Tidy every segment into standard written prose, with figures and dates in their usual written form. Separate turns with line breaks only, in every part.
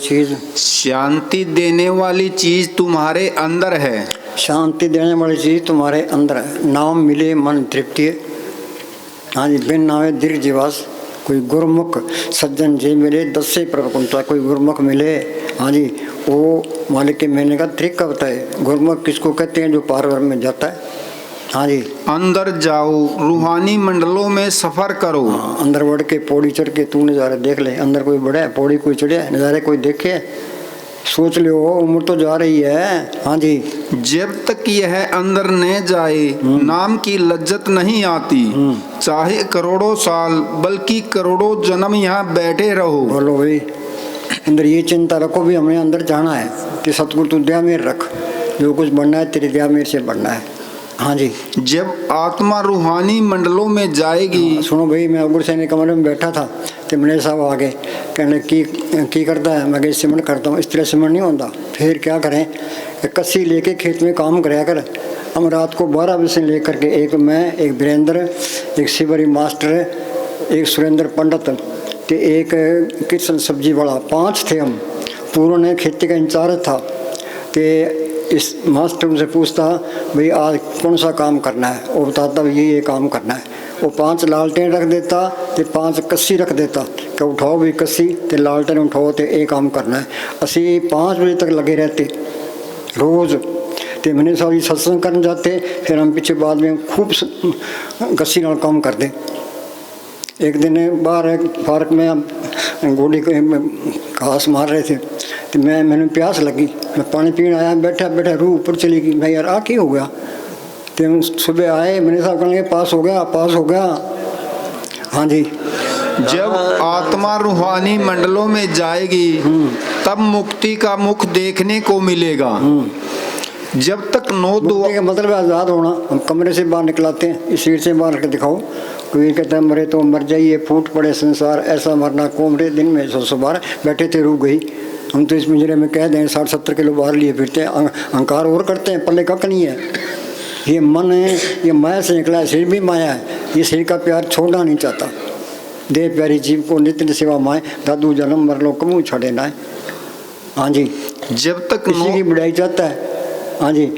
चीज,
शांति देने वाली चीज तुम्हारे अंदर है।
शांति देने वाली चीज तुम्हारे अंदर है। नाम मिले मन तृप्ति। हाँ जी, बिन नामे दीर्घ जीवास। कोई गुरुमुख सज्जन जी मिले 10 से प्रकुंठा। कोई गुरुमुख मिले, हाँ जी, वो मालिक के महीने का तरीका बताए। गुरुमुख किसको कहते हैं? जो पार में जाता है। हाँ जी,
अंदर जाओ, रूहानी मंडलों में सफर करो।
हाँ, अंदर बढ़ के पौड़ी चढ़ के तू नज़ारे देख ले। अंदर कोई बढ़ा है, पौड़ी कोई चढ़े, नज़ारे कोई देखे, सोच लो, उम्र तो जा रही है। हाँ जी,
जब तक यह अंदर न जाए नाम की लज्जत नहीं आती। चाहे करोड़ों साल बल्कि करोड़ों जन्म यहाँ बैठे रहो।
बोलो भाई, अंदर ये चिंता रखो भी हमें अंदर जाना है कि सतगुरु तू दया मेर रख, जो कुछ बनना है तेरी दया मेर से बनना है। हाँ जी,
जब आत्मा रूहानी मंडलों में जाएगी।
सुनो भाई, मैं अगुर सैनी कमरे में बैठा था तो मैंने साहब आगे कहने की करता है। मैं सिमरण करता हूँ। इस तरह सिमरण नहीं होता। फिर क्या करें, कस्सी लेके खेत में काम कराया कर। हम रात को 12 बजे से लेकर के, एक मैं, एक वीरेंद्र, एक शिवरी मास्टर, एक सुरेंद्र पंडित, तो एक किशन सब्जी वाला, 5 थे हम। पूरों ने खेती का इंचार्ज था। तो इस मास्टर से पूछता भाई आज कौन सा काम करना है, वो बताता भाई ये काम करना है। वो 5 लालटेन रख देता, तो 5 कस्सी रख देता कि उठाओ भी कस्सी, तो लालटेन उठाओ, तो ये काम करना है। असी 5 बजे तक लगे रहते रोज़। तो मैंने सारी सत्संग करने जाते, फिर हम पीछे बाद में खूब कस्सी नाल काम करते। एक दिन बाहर पार्क में हम गोली घास मार रहे थे, तो मैंने प्यास लगी, मैं पानी पीने आया, बैठा बैठा रूह ऊपर चली गई। मैं यार आ क्या हो गया। तो सुबह आए, मैंने साहब कहने पास हो गया, पास हो गया। हाँ जी,
जब आत्मा रूहानी मंडलों में जाएगी तब मुक्ति का मुख देखने को मिलेगा। जब तक नौ दुआ
का मतलब आज़ाद होना। हम कमरे से बाहर निकलाते हैं, इस सीट से बाहर के दिखाओ। कोई कहता है मरे तो मर जाइए, फूट पड़े संसार, ऐसा मरना कोमरे दिन में 100 बार। बैठे थे, रूह गई। हम तो इस पिंजरे में कह दें 60-70 किलो बाहर लिए फिरते हैं, अहंकार और करते हैं, पल्ले कक नहीं है। ये मन है, ये माया से निकला है, शरीर भी माया है। ये शरीर का प्यार छोड़ना नहीं चाहता। देह प्यारी जीव को नित्य सेवा माए, दादू जन्म मर लो कमू छड़े ना। हाँ जी,
जब तक
इसी की बढ़ाई चाहता है। हाँ जी,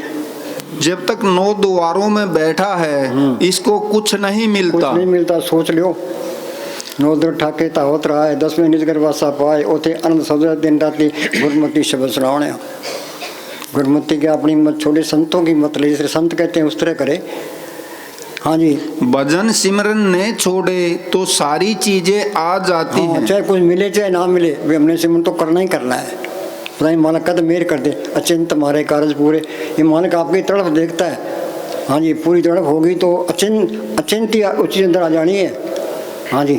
जब तक 9 द्वारों में बैठा है इसको कुछ नहीं मिलता।
कुछ नहीं मिलता। सोच लियो, 9 दिन ठाके होत रहा है, 10वें निज गर्वासा पाए, ओथे अनंत सदा दिन राति गुरमति शब्द सुनाने। गुरमति के अपनी मत छोड़े, संतों की मत ले। संत कहते हैं उस तरह करे। हाँ जी,
भजन सिमरन ने छोड़े तो सारी चीजें आ जाती हैं।
चाहे कुछ मिले चाहे ना मिले, वे हमने सिमरन तो करना ही करना है। पता नहीं मालिक कद मेर कर दे, अचिंत तुम्हारे कार्य पूरे। ये मालिक आपकी तड़फ देखता है। हाँ जी, पूरी तड़फ होगी तो अचिंत ही उसी अंदर आ जानी है। हाँ जी,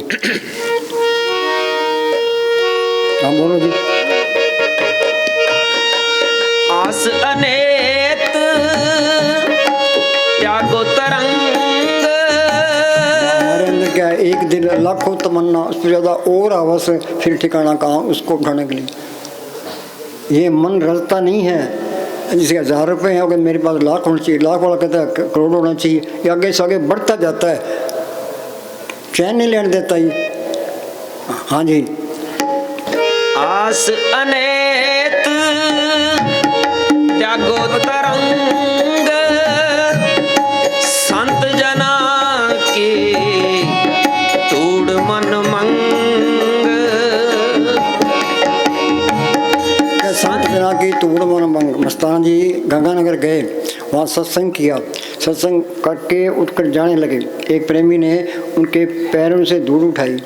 हाँ बोलो जी।
आस अनेत त्यागो तरंग।
हमारे अंदर क्या है, एक दिन लाखों तमन्ना, उससे ज़्यादा और आवास, फिर ठिकाना कहाँ उसको उठाने के लिए। ये मन रचता नहीं है। जिसे 1000 रुपये हैं, अगर मेरे पास लाख होना चाहिए, लाख वाला कहता है करोड़ होना चाहिए। ये आगे से आगे बढ़ता जाता है, चैन नहीं लेने देता ये। हाँ जी,
आस अनेत त्यागो तरंग। संत जना की तूड़ मन मंग।
संत जना की तूड़ मन मंग। मस्तान जी गंगानगर गए, वहाँ सत्संग किया। सत्संग करके उठकर जाने लगे। एक प्रेमी ने उनके पैरों से धूल उठाई।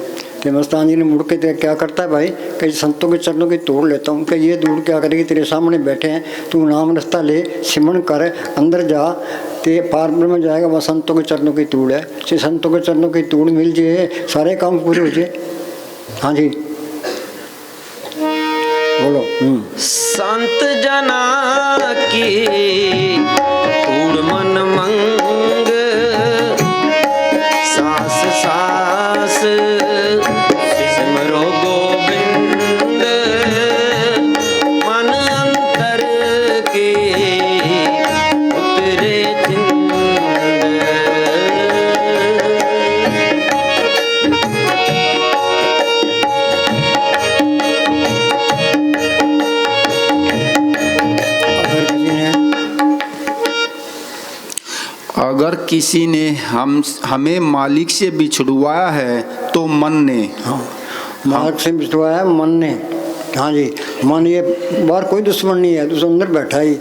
तो मस्तान जी ने मुड़ के क्या करता है भाई, कई संतों के चरणों की तोड़ लेता हूँ। कि ये धूल क्या करेगी, तेरे सामने बैठे हैं, तू नाम रास्ता ले, सिमरण कर, अंदर जा, ते पार में जाएगा। वह संतों के चरणों की तूड़ है। से संतों के चरणों की तूड़ मिल जाए, सारे काम पूरे हो जाए। हाँ जी, बोलो।
संत जना की तूड़ मन मंग। सास सास सिमरो गोविंद। मन अंतर के उतरे चिंद।
अगर किसी ने हमें मालिक से बिछुड़वाया है तो मन ने,
हाँ, मालिक से बिछुड़वाया है मन ने। हाँ जी, मन ये बाहर कोई दुश्मन नहीं है, तो अंदर बैठा ही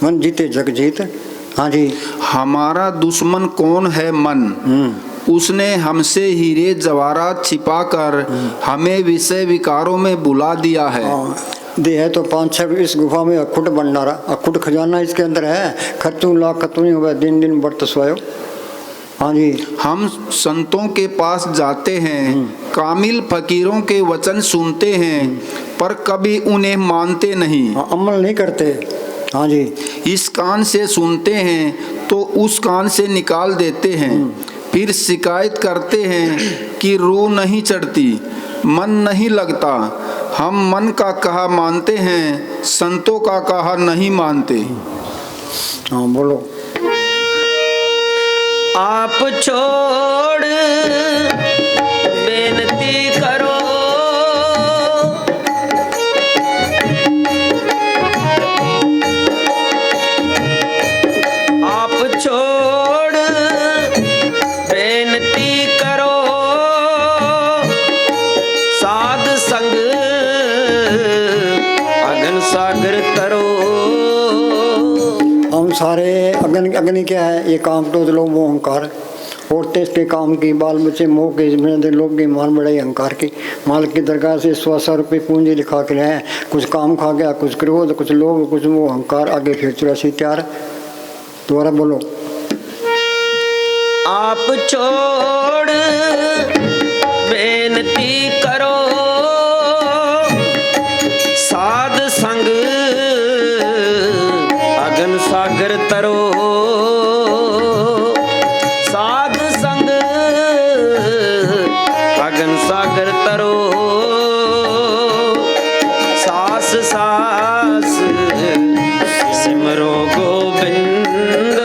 मन जीते जग जीत। हाँ जी,
हमारा दुश्मन कौन है मन, उसने हमसे हीरे जवाहरात छिपाकर हमें विषय विकारों में बुला दिया है।
हाँ, दे है तो 5-6 इस गुफा में अखुट भंडारा, अखुट खजाना इसके अंदर है। खतू लाख खतू नहीं हुआ, दिन दिन बढ़त सोयो। हाँ जी,
हम संतों के पास जाते हैं, कामिल फकीरों के वचन सुनते हैं, पर कभी उन्हें मानते नहीं।
हाँ, अमल नहीं करते। हाँ जी,
इस कान से सुनते हैं तो उस कान से निकाल देते हैं, फिर शिकायत करते हैं कि रूह नहीं चढ़ती, मन नहीं लगता। हम मन का कहा मानते हैं, संतों का कहा नहीं मानते।
हाँ बोलो।
आप छोड़ बेनती करो, आप छोड़ बेनती करो, साध संग अगन सागर तरो।
हम सारे अग्नि क्या है, ये काम तो लोग वो अहंकार, औरतें इसके काम की, बाल बच्चे मोह के, लोग की मान बढ़ाई अहंकार की। मालिक की दरगाह से 100 रुपये पूंजी लिखा के लाए, कुछ काम खा गया, कुछ क्रोध, कुछ लोभ, कुछ वो अहंकार, आगे फिर 84 तैयार। दोबारा बोलो।
आप छोड़ बेनती करो, साध संग अगन सागर तरो, साध संग अगन सागर तरो, सास सास सिमरो गोविंद,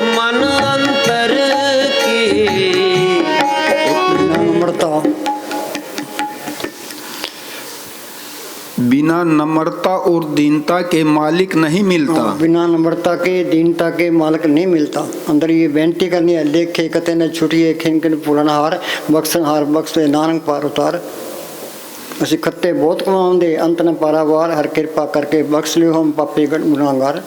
मन अंतर की
नम्रता,
बिना नम्रता और दीनता के मालिक नहीं मिलता।
बिना नम्रता के दीनता के मालिक नहीं मिलता। अंदर ये बेनती करनी है, लेखे कते न छुटिए खिन पुरनहार, बख्शनहार बख्शे नानक पार उतार। ਅਸੀਂ खत्ते बहुत कमाਉਂਦੇ, अंत न पारावार, हर कृपा करके बख्श लियो हम पापी गुनाहगार।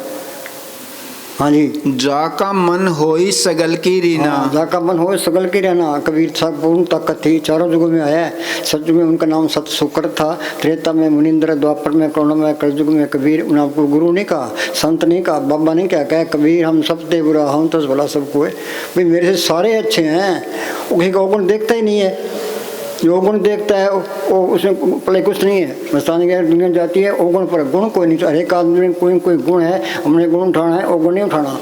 हाँ जी,
जाका मन होई सगल की रीना,
जाका मन हो सगल की रहना। कबीर साहब पूर्ण ताकत थी, चारों युगों में आया है। सतयुग में उनका नाम सत शुक्र था, त्रेता में मुनिंद्र, द्वापर में करुण में, कलयुग में कबीर। उनको गुरु नहीं कहा, संत नहीं कहा, बाबा नहीं क्या कबीर हम सब दे बुरा हम तो भला सबको है। भाई मेरे से सारे अच्छे हैं, उसी का गुण देखता ही नहीं है। जो गुण देखता है वो उसमें पहले कुछ नहीं है। मस्तानी की दुनिया जाती है, वो गुण पर गुण कोई नहीं। हर एक आदमी में कोई कोई गुण है, हमने गुण उठाना है, वो गुण नहीं उठाना।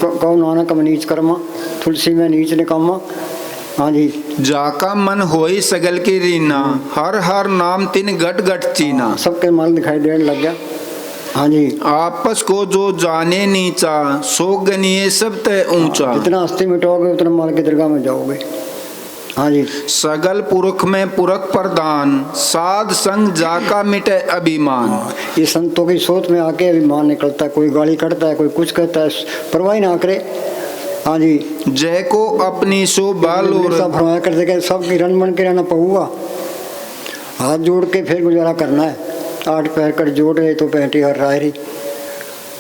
कौ नानक कम नीच कर्मा, तुलसी में नीच निकामा। हाँ जी,
जाका मन होई सगल की रीना, हर हर नाम तिन गट गट चीना।
सबके माल दिखाई देने लग गया। हाँ जी,
आपस को जो जाने नीचा, सो गनिए सब तय ऊंचा।
जितना हस्ती मिटाओगे उतना माल की दरगाह में जाओगे। हाँ जी,
सगल पुरख में पुरख प्रदान, साध संग जाका मिटे अभिमान।
ये संतों की सोच में आके अभिमान निकलता है। कोई गाली करता है, कोई कुछ कहता है, परवाह ना करे। हाँ जी,
जय को अपनी सो बालोर,
सब फरमाया करते कि सबकी रन बन के रहना पऊगा, हाथ जोड़ के फिर गुजारा करना है। 8 पैर कर जोड़ रहे तो पैंटी हर रायरी।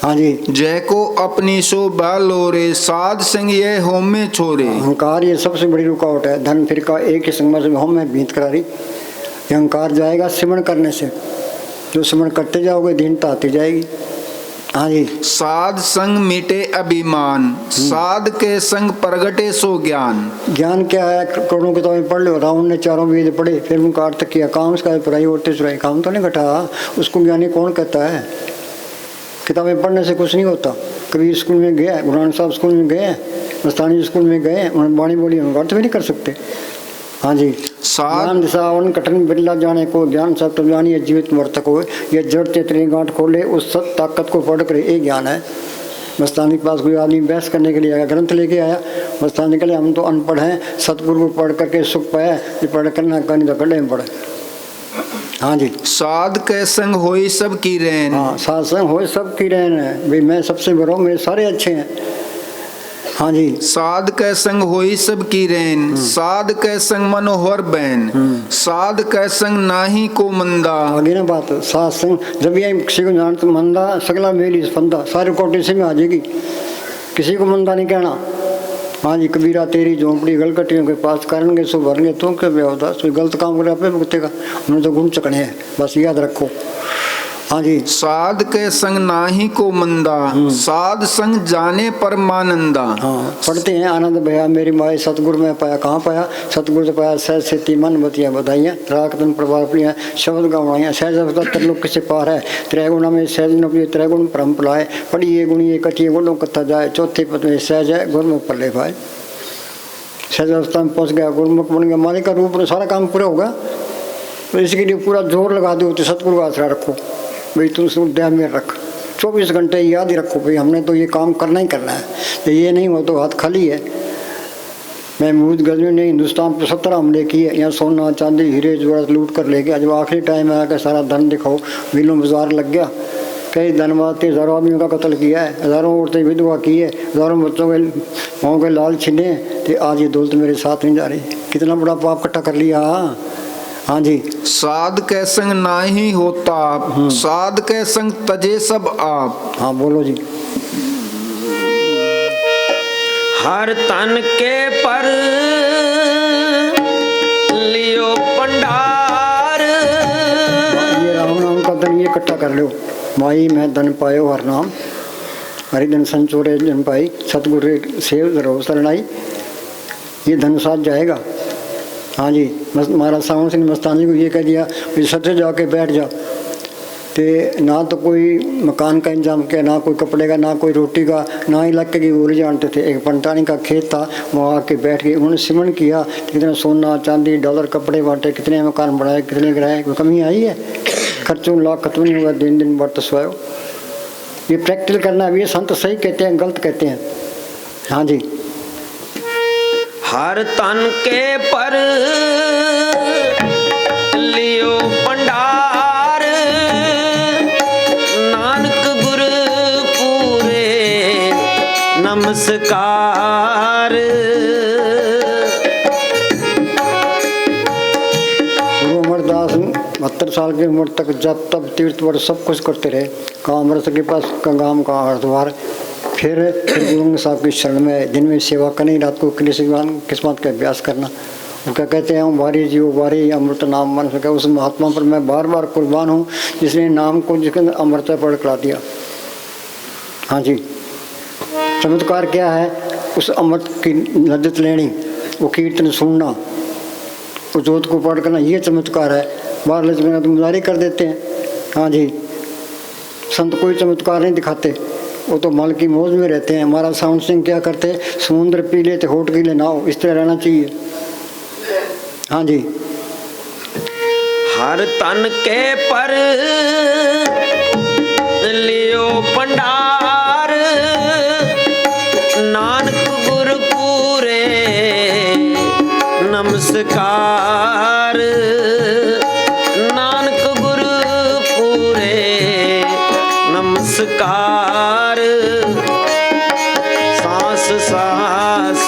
हाँ जी,
जय को अपनी सो बालोरे, साध संग ये होम में छोरे।
अहंकार ये सबसे बड़ी रुकावट है। धन फिर का एक ही संग में होम में बीत करारी। ये अहंकार जाएगा सिमरण करने से, जो सिमरण करते जाओगे दीनता आती जाएगी। हाँ जी,
साध संग मिटे अभिमान, साध के संग प्रगटे सो ज्ञान।
ज्ञान क्या है? करोड़ों किताबें पढ़ लो, रावण ने 4 वेद पढ़े, फिर उनका अर्थ किया। काम उसका पढ़ाई होते चुराई, काम तो नहीं घटा। उसको ज्ञानी कौन कहता है? किताबें पढ़ने से कुछ नहीं होता। कभी स्कूल में गया, गुरु नानक साहब स्कूल में गए, मस्तानी स्कूल में गए, उन्होंने बाणी बोली, उनका अर्थ भी नहीं कर सकते। हाँ जी, ज्ञान दिशावन कठिन बिरला जाने को, ज्ञान सब तो जानिए जीवित मर्तक हो। ये जड़ चेतनी गांठ खोले, उस सत ताकत को पढ़ कर ये ज्ञान है। मस्तानी के पास कोई आदमी बहस करने के लिए आया, ग्रंथ लेके आया। मस्तानी के लिए हम तो अनपढ़ हैं, सतगुरु को पढ़ करके सुख पाया, ये पढ़ करना कहनी तो कड़े में पढ़े। हाँ जी,
साध कै संग होई सब की रैन।
हाँ सत्संग हो सबकी रहन है भाई, मैं सबसे बड़ा हूँ, मेरे सारे अच्छे हैं। हाँ जी,
साध कै संग होई सब की रैन, साध कै संग मनोहर बैन, साध कै संग नाही को मंदा।
आगे ना बात सत्संग जब ये किसी को जान तो मंदा सगला मेली स्पंदा, सारे कोटे से में आ जाएगी, किसी को मंदा नहीं कहना। हाँ जी, कबीरा तेरी झोंपड़ी गलकटियों के पास करेंगे सो भरेंगे, तो क्या बेहोदा कोई गलत काम करे अपने भुगते का, हमने तो गुण चकने हैं, बस याद रखो। हाँ जी,
साध के संग नाही को मंदा, साध संग जाने परमानंदा।
हाँ पढ़ते हैं आनंद भया मेरी माए सतगुरु में पाया, कहाँ पाया? सतगुरु से पाया। सहज सेती मन बतिया बधाइयाँ, राख तन प्रभाव प्रिया शब्द गवाइयाँ। सहज अवता त्रिलोक से पार है, त्रैगुण में सहज न त्रैगुण परम पलाए, पढ़ी ये गुणी कथिए गुणों कथा जाए, चौथे पद में सहज है गुरमुख पर ले पाए। सहज अवस्था में पहुँच गया, गुरमुख बन गया, मालिक का रूप में सारा काम पूरा होगा। तो इसके लिए पूरा जोर लगा दो, तो सतगुरु का आसरा रखो भाई, तुम उसको ध्यान में रख, 24 घंटे याद ही रखो भाई, हमने तो ये काम करना ही करना है, तो ये नहीं हो तो हाथ खाली है। महमूद गजनी ने हिंदुस्तान पर 17 हमले किए, यहाँ सोना चांदी हीरे जवाहरात लूट कर ले गया। जब आखिरी टाइम आया कि सारा धन दिखाओ, बिलों बाजार लग गया, कई धनवाद के हज़ारों आदमियों का कत्ल किया है, हज़ारों औरतें विधवा की है, हज़ारों बच्चों के माओ के लाल छीने, तो आज ये दौलत मेरे साथ नहीं जा रही। कितना बड़ा पाप इकट्ठा कर लिया। हाँ जी,
साध के संग नाही होता, साध के संग तजे सब आप।
हाँ बोलो जी।
हर तन के पर लियो भंडार,
ये राम नाम का धन ये इकट्ठा कर लो। माई मैं धन पायो हर नाम, हरिधन संचोरे जन पाई, सतगुरु सेव रहो शरणाई, ये धन साथ जाएगा। हाँ जी, महाराज सावन सिंह मस्तानी को ये कह दिया कि सच्चे जाके बैठ जा, तो ना तो कोई मकान का इंतजाम किया, ना कोई कपड़े का, ना कोई रोटी का, ना इलाके की बोली जानते थे। एक पंटानी का खेत था, वहाँ आके बैठ गए, उन्होंने सिमरन किया, कितना सोना चांदी डॉलर कपड़े बांटे, कितने मकान बनाए, कितने गिराए, कोई कमी आई है? खर्चों लाख खत्म नहीं हुआ, दिन दिन बढ़ते स्वायो। ये प्रैक्टिकल करना है, ये संत सही कहते हैं गलत कहते हैं। हाँ जी,
हर तन के पर लियो भंडार, नानक गुर पूरे नमस्कार।
गुरु अमरदास 72 साल की उम्र तक जब तब तीर्थ वर्ष सब कुछ करते रहे। कामरस के पास कंगाम का हरिद्वार, फिर गुरु साहब की शरण में दिन में सेवा करनी, रात को किस्मत का अभ्यास करना। उनका कहते हैं वारी जीव वारी अमृत नाम मन सके। उस महात्मा पर मैं बार बार कुर्बान हूँ जिसने नाम को जिसके अंदर अमृत पढ़ करा दिया। हाँ जी, चमत्कार क्या है? उस अमृत की लज्जत लेनी, वो कीर्तन सुनना, वो जोत को पढ़ करना, ये चमत्कार है। बाहर लचकना तो मुजारी कर देते हैं। हाँ जी, संत कोई चमत्कार नहीं दिखाते, वो तो मल की मौज में रहते हैं। हमारा सावन सिंह क्या करते? समुद्र पी लेते होठ की ले नाव, इस तरह रहना चाहिए। हाँ जी,
हर तन के पर लियो भंडार, नानक गुर पूरे नमस्कार। नानक गुर पूरे नमस्कार। सांस सांस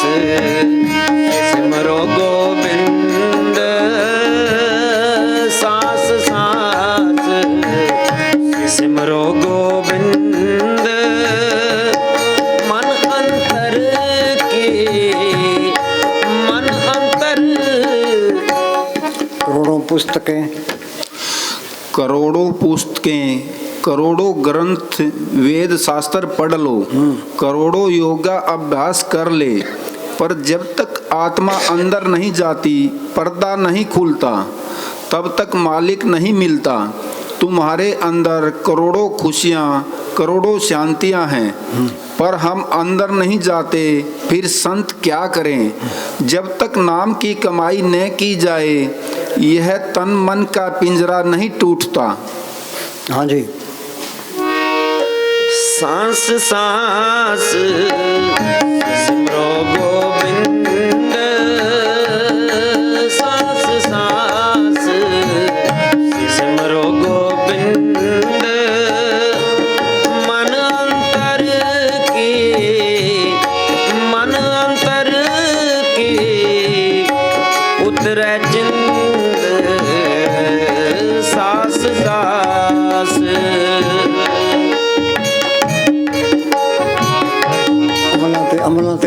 सिमरो गोविंद, सांस सांस सिमरो गोविंद। मन अंतर की मन अंतर।
करोड़ों पुस्तकें,
करोड़ों पुस्तकें, करोड़ों ग्रंथ वेद शास्त्र पढ़ लो, करोड़ों योगा अभ्यास कर ले, पर जब तक आत्मा अंदर नहीं जाती, पर्दा नहीं खुलता, तब तक मालिक नहीं मिलता। तुम्हारे अंदर करोड़ों खुशियाँ, करोड़ों शांतियाँ हैं, पर हम अंदर नहीं जाते, फिर संत क्या करें? जब तक नाम की कमाई न की जाए, यह तन मन का पिंजरा नहीं टूटता।
हाँ जी,
सांस सांस सिमरो गोविंद, सांस सांस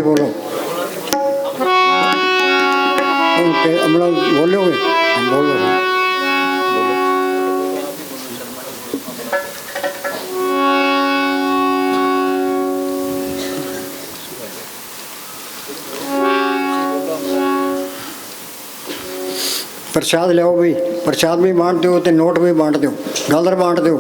बोलो। अमला बोलोगे? बोलो। प्रसाद लियाओ भी, प्रसाद भी बांट दो, तो नोट भी बांट दो, गालर बांट दो।